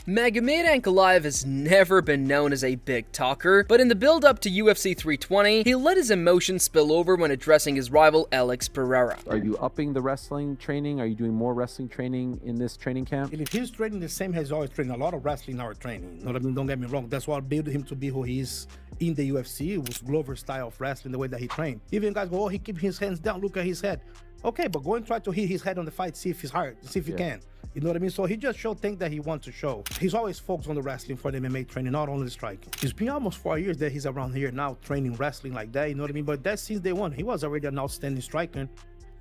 Magomed Ankalaev has never been known as a big talker, but in the build-up to UFC 320, he let his emotions spill over when addressing his rival Alex Pereira. Are you upping the wrestling training? Are you doing more wrestling training in this training camp? And if he's training the same as always training, a lot of wrestling in our training. You know what I mean? Don't get me wrong. That's what built him to be who he is in the UFC. It was Glover's style of wrestling, the way that he trained. Even guys go, oh, he keeps his hands down, look at his head. Okay, but go and try to hit his head on the fight, see if it's hard, see if you can. You know what I mean? So he just showed things that he wants to show. He's always focused on the wrestling for the MMA training, not only the striking. It's been almost 4 years that he's around here now training wrestling like that, you know what I mean? But that's since day one. He was already an outstanding striker.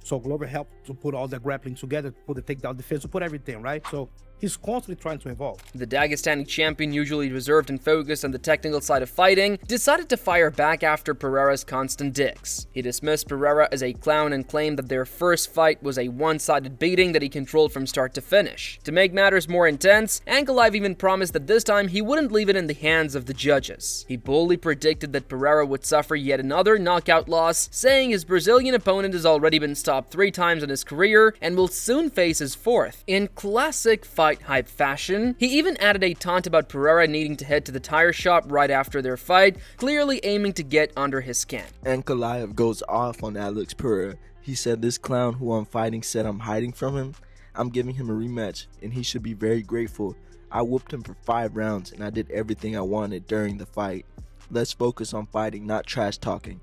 So Glover helped to put all the grappling together, to put the takedown defense, to put everything, right? So he's constantly trying to evolve. The Dagestani champion, usually reserved and focused on the technical side of fighting, decided to fire back after Pereira's constant digs. He dismissed Pereira as a clown and claimed that their first fight was a one-sided beating that he controlled from start to finish. To make matters more intense, Ankalaev even promised that this time he wouldn't leave it in the hands of the judges. He boldly predicted that Pereira would suffer yet another knockout loss, saying his Brazilian opponent has already been stopped 3 times in his career and will soon face his 4th. In classic fight hype fashion, he even added a taunt about Pereira needing to head to the tire shop right after their fight, clearly aiming to get under his skin. Ankalaev goes off on Alex Pereira. He said, "This clown who I'm fighting said I'm hiding from him. I'm giving him a rematch, and he should be very grateful. I whooped him for 5 rounds, and I did everything I wanted during the fight. Let's focus on fighting, not trash talking.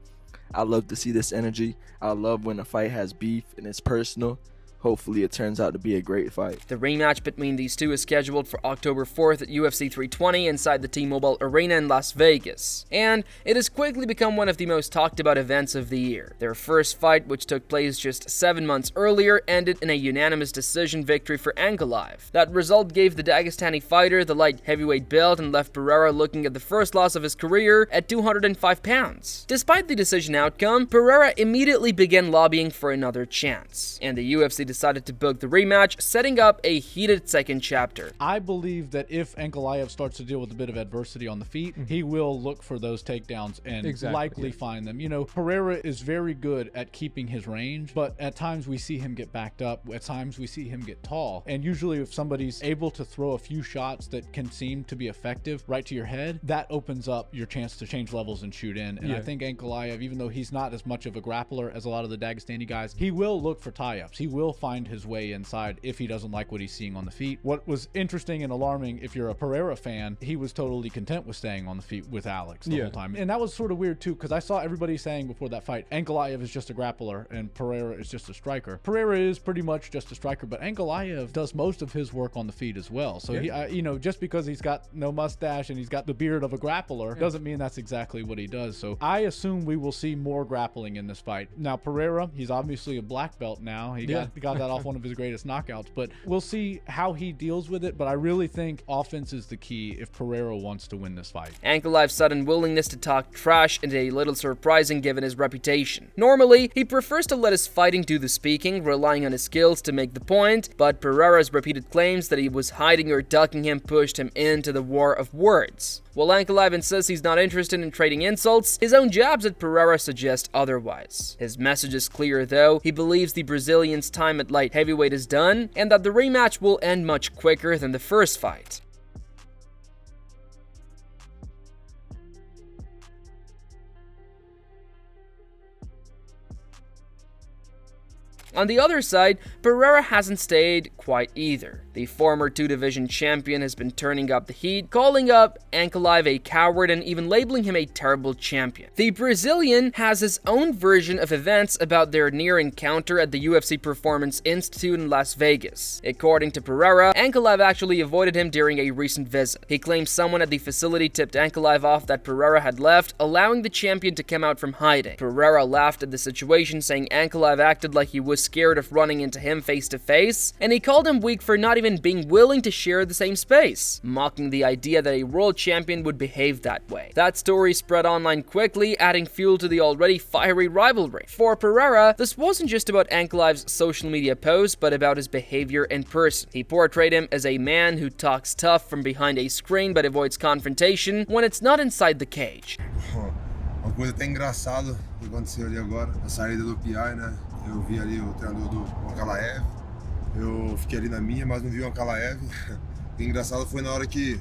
I love to see this energy. I love when a fight has beef and it's personal. Hopefully it turns out to be a great fight." The rematch between these two is scheduled for October 4th at UFC 320 inside the T-Mobile Arena in Las Vegas, and it has quickly become one of the most talked about events of the year. Their first fight, which took place just 7 months earlier, ended in a unanimous decision victory for Ankalaev. That result gave the Dagestani fighter the light heavyweight belt and left Pereira looking at the first loss of his career at 205 pounds. Despite the decision outcome, Pereira immediately began lobbying for another chance, and the UFC decided to book the rematch, setting up a heated second chapter. I believe that if Ankalaev starts to deal with a bit of adversity on the feet, he will look for those takedowns and likely find them. You know, Pereira is very good at keeping his range, but at times we see him get backed up, at times we see him get tall, and usually if somebody's able to throw a few shots that can seem to be effective right to your head, that opens up your chance to change levels and shoot in. And I think Ankalaev, even though he's not as much of a grappler as a lot of the Dagestani guys, he will look for tie-ups. He will find his way inside if he doesn't like what he's seeing on the feet. What was interesting and alarming, if you're a Pereira fan, he was totally content with staying on the feet with Alex the whole time. And that was sort of weird too, because I saw everybody saying before that fight, Ankalaev is just a grappler and Pereira is just a striker. Pereira is pretty much just a striker, but Ankalaev does most of his work on the feet as well. So he, you know, just because he's got no mustache and he's got the beard of a grappler doesn't mean that's exactly what he does. So I assume we will see more grappling in this fight. Now Pereira, he's obviously a black belt now. He got that off one of his greatest knockouts, but we'll see how he deals with it. But I really think offense is the key if Pereira wants to win this fight. Ankalaev's sudden willingness to talk trash is a little surprising given his reputation. Normally, he prefers to let his fighting do the speaking, relying on his skills to make the point, but Pereira's repeated claims that he was hiding or ducking him pushed him into the war of words. While Ankalaev insists he's not interested in trading insults, his own jabs at Pereira suggest otherwise. His message is clear though. He believes the Brazilian's time at light heavyweight is done, and that the rematch will end much quicker than the first fight. On the other side, Pereira hasn't stayed quite either. The former 2-division champion has been turning up the heat, calling up Ankalaev a coward and even labeling him a terrible champion. The Brazilian has his own version of events about their near encounter at the UFC Performance Institute in Las Vegas. According to Pereira, Ankalaev actually avoided him during a recent visit. He claims someone at the facility tipped Ankalaev off that Pereira had left, allowing the champion to come out from hiding. Pereira laughed at the situation, saying Ankalaev acted like he was scared of running into him face to face, and he called him weak for not even being willing to share the same space, mocking the idea that a world champion would behave that way. That story spread online quickly, adding fuel to the already fiery rivalry. For Pereira, this wasn't just about Ankalaev's social media posts, but about his behavior in person. He portrayed him as a man who talks tough from behind a screen but avoids confrontation when it's not inside the cage. Uma coisa até engraçada que aconteceu ali agora, a saída do PI, né? Eu vi ali o treinador do Ankalaev, eu fiquei ali na minha, mas não vi o Ankalaev. O engraçado foi na hora que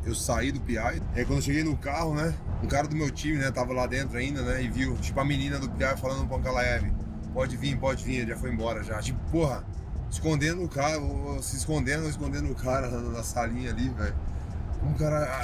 eu saí do PI, e aí quando eu cheguei no carro, né, um cara do meu time, né, tava lá dentro ainda, né, e viu, tipo, a menina do PI falando pro Ankalaev, pode vir, ele já foi embora já. Tipo, porra, escondendo o cara, escondendo o cara na salinha ali, velho.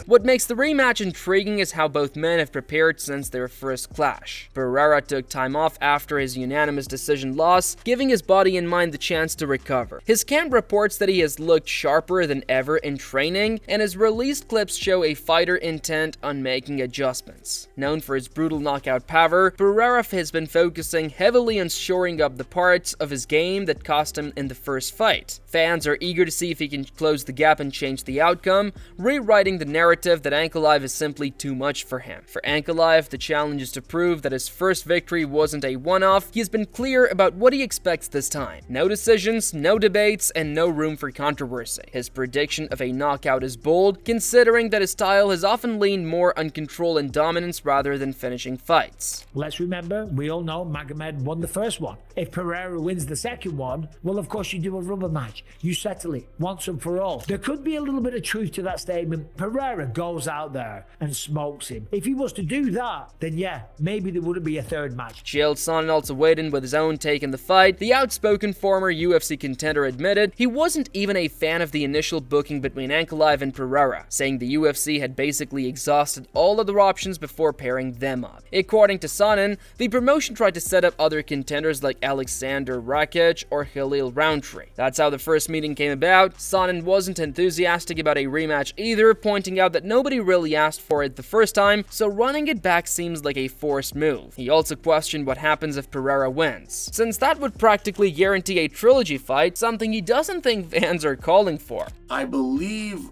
What makes the rematch intriguing is how both men have prepared since their first clash. Pereira took time off after his unanimous decision loss, giving his body and mind the chance to recover. His camp reports that he has looked sharper than ever in training, and his released clips show a fighter intent on making adjustments. Known for his brutal knockout power, Pereira has been focusing heavily on shoring up the parts of his game that cost him in the first fight. Fans are eager to see if he can close the gap and change the outcome, rewriting the narrative that Ankalaev is simply too much for him. For Ankalaev, the challenge is to prove that his first victory wasn't a one-off. He has been clear about what he expects this time. No decisions, no debates, and no room for controversy. His prediction of a knockout is bold, considering that his style has often leaned more on control and dominance rather than finishing fights. Let's remember, we all know Magomed won the first one. If Pereira wins the second one, well, of course you do a rubber match. You settle it once and for all. There could be a little bit of truth to that statement. Pereira goes out there and smokes him. If he was to do that, then yeah, maybe there wouldn't be a third match. Sonnen also weighed in with his own take in the fight. The outspoken former UFC contender admitted he wasn't even a fan of the initial booking between Ankalaev and Pereira, saying the UFC had basically exhausted all other options before pairing them up. According to Sonnen, the promotion tried to set up other contenders like Alexander Rakic or Khalil Roundtree. That's how the first meeting came about. Sonnen wasn't enthusiastic about a rematch either, pointing out that nobody really asked for it the first time, so running it back seems like a forced move. He also questioned what happens if Pereira wins, since that would practically guarantee a trilogy fight, something he doesn't think fans are calling for. I believe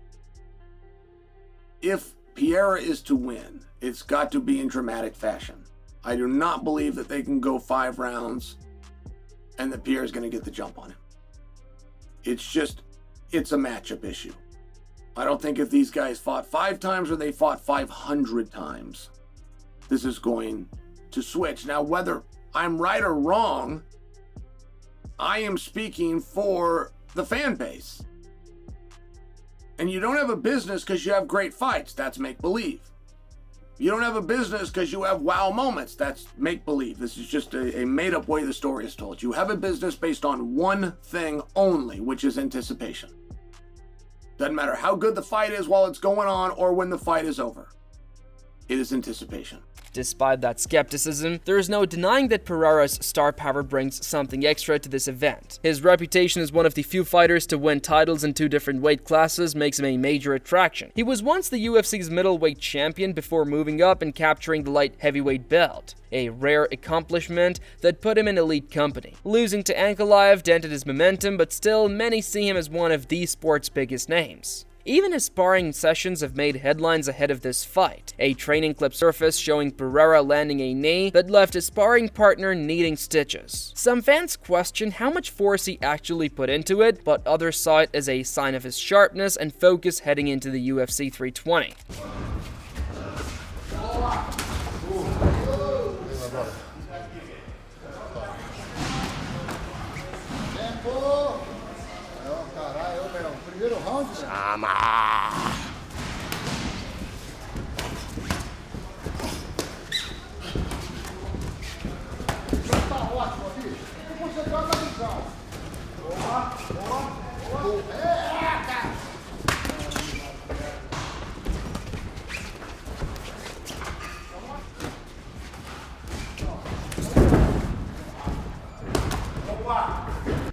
if Pereira is to win, it's got to be in dramatic fashion. I do not believe that they can go 5 rounds and that Pereira is going to get the jump on him. It's a matchup issue. I don't think if these guys fought 5 times or they fought 500 times, this is going to switch. Now, whether I'm right or wrong, I am speaking for the fan base. And you don't have a business because you have great fights. That's make-believe. You don't have a business because you have wow moments. That's make-believe. This is just a made-up way the story is told. You have a business based on one thing only, which is anticipation. Doesn't matter how good the fight is while it's going on or when the fight is over. It is anticipation. Despite that skepticism, there is no denying that Pereira's star power brings something extra to this event. His reputation as one of the few fighters to win titles in 2 different weight classes makes him a major attraction. He was once the UFC's middleweight champion before moving up and capturing the light heavyweight belt, a rare accomplishment that put him in elite company. Losing to Ankalaev dented his momentum, but still, many see him as one of the sport's biggest names. Even his sparring sessions have made headlines ahead of this fight. A training clip surfaced showing Pereira landing a knee that left his sparring partner needing stitches. Some fans question how much force he actually put into it, but others saw it as a sign of his sharpness and focus heading into the UFC 320.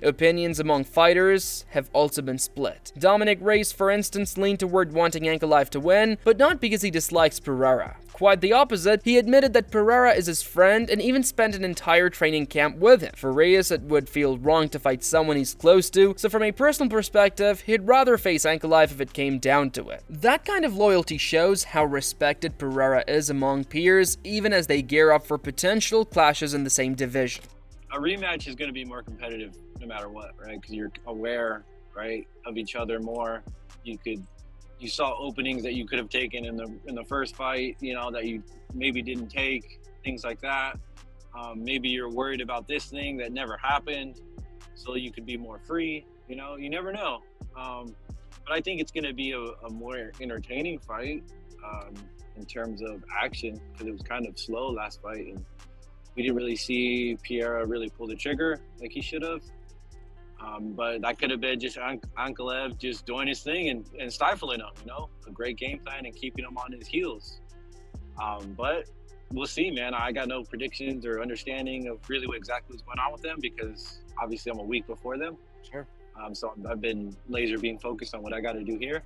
Opinions among fighters have also been split. Dominic Reyes, for instance, leaned toward wanting Ankalaev to win, but not because he dislikes Pereira. Quite the opposite, he admitted that Pereira is his friend and even spent an entire training camp with him. For Reyes, it would feel wrong to fight someone he's close to, so from a personal perspective, he'd rather face Ankalaev if it came down to it. That kind of loyalty shows how respected Pereira is among peers, even as they gear up for potential clashes in the same division. A rematch is going to be more competitive no matter what, right? Because you're aware, right, of each other more. You saw openings that you could have taken in the first fight, you know, that you maybe didn't take, things like that. Maybe you're worried about this thing that never happened, so you could be more free. You know, you never know. But I think it's going to be a more entertaining fight in terms of action, because it was kind of slow last fight, and we didn't really see Pereira really pull the trigger like he should have. But that could have been just Ankalaev just doing his thing and stifling him, a great game plan and keeping him on his heels. But we'll see, man. I got no predictions or understanding of really what exactly was going on with them, because obviously I'm a week before them. Sure. So I've been being focused on what I got to do here.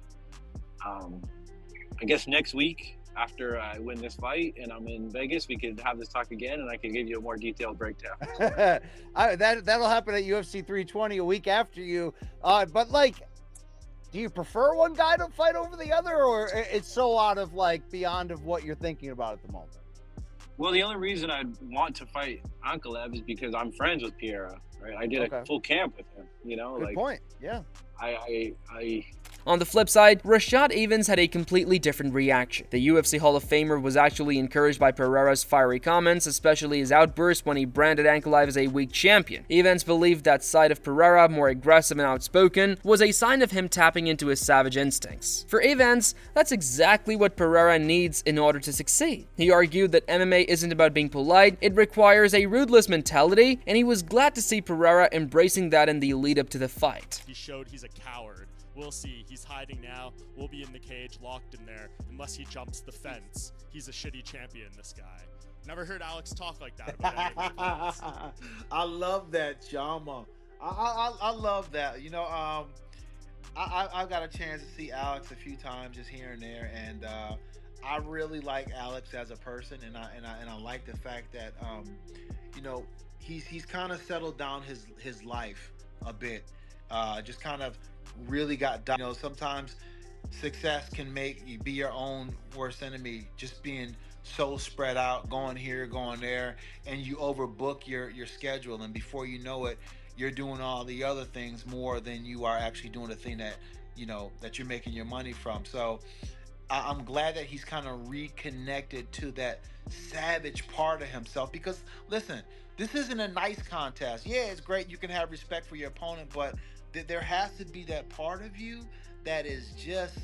I guess next week, after I win this fight and I'm in Vegas, we could have this talk again, and I can give you a more detailed breakdown. That'll happen at UFC 320 a week after you. But like, do you prefer one guy to fight over the other, or it's so out of beyond of what you're thinking about at the moment? Well, the only reason I want to fight Ankalaev is because I'm friends with Pereira, right? I did a full camp with him, Good point. Yeah. On the flip side, Rashad Evans had a completely different reaction. The UFC Hall of Famer was actually encouraged by Pereira's fiery comments, especially his outburst when he branded Ankalaev as a weak champion. Evans believed that side of Pereira, more aggressive and outspoken, was a sign of him tapping into his savage instincts. For Evans, that's exactly what Pereira needs in order to succeed. He argued that MMA isn't about being polite, it requires a ruthless mentality, and he was glad to see Pereira embracing that in the lead up to the fight. He showed he's a coward. We'll see. He's hiding now. We'll be in the cage, locked in there, unless he jumps the fence. He's a shitty champion, this guy. Never heard Alex talk like that about any of his fights. I love that, Jama. I love that. I've got a chance to see Alex a few times just here and there, and I really like Alex as a person, and I like the fact that he's kind of settled down his life a bit. Just kind of really got done. Sometimes success can make you be your own worst enemy, just being so spread out, going here, going there, and you overbook your schedule, and before you know it, you're doing all the other things more than you are actually doing the thing that that you're making your money from. So I'm glad that he's kind of reconnected to that savage part of himself, because listen, this isn't a nice contest. Yeah, it's great you can have respect for your opponent, but there has to be that part of you that is just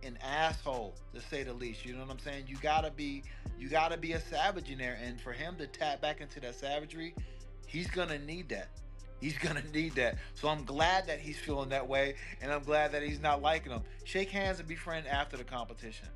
an asshole, to say the least. You know what I'm saying? You gotta be a savage in there, and for him to tap back into that savagery, he's gonna need that. So I'm glad that he's feeling that way, and I'm glad that he's not liking him. Shake hands and be friends after the competition.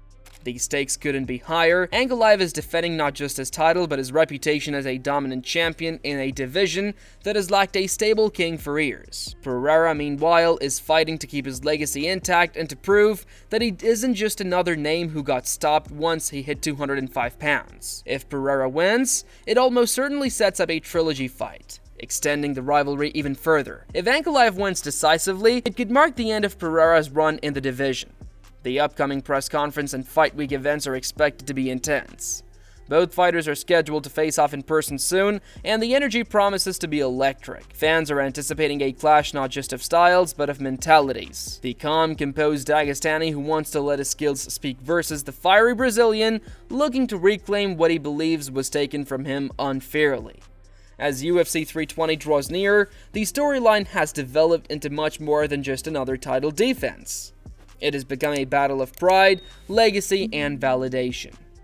The stakes couldn't be higher. Ankalaev is defending not just his title, but his reputation as a dominant champion in a division that has lacked a stable king for years. Pereira, meanwhile, is fighting to keep his legacy intact and to prove that he isn't just another name who got stopped once he hit 205 pounds. If Pereira wins, it almost certainly sets up a trilogy fight, extending the rivalry even further. If Ankalaev wins decisively, it could mark the end of Pereira's run in the division. The upcoming press conference and fight week events are expected to be intense. Both fighters are scheduled to face off in person soon, and the energy promises to be electric. Fans are anticipating a clash not just of styles, but of mentalities. The calm, composed Dagestani who wants to let his skills speak versus the fiery Brazilian looking to reclaim what he believes was taken from him unfairly. As UFC 320 draws near, the storyline has developed into much more than just another title defense. It has become a battle of pride, legacy, and validation.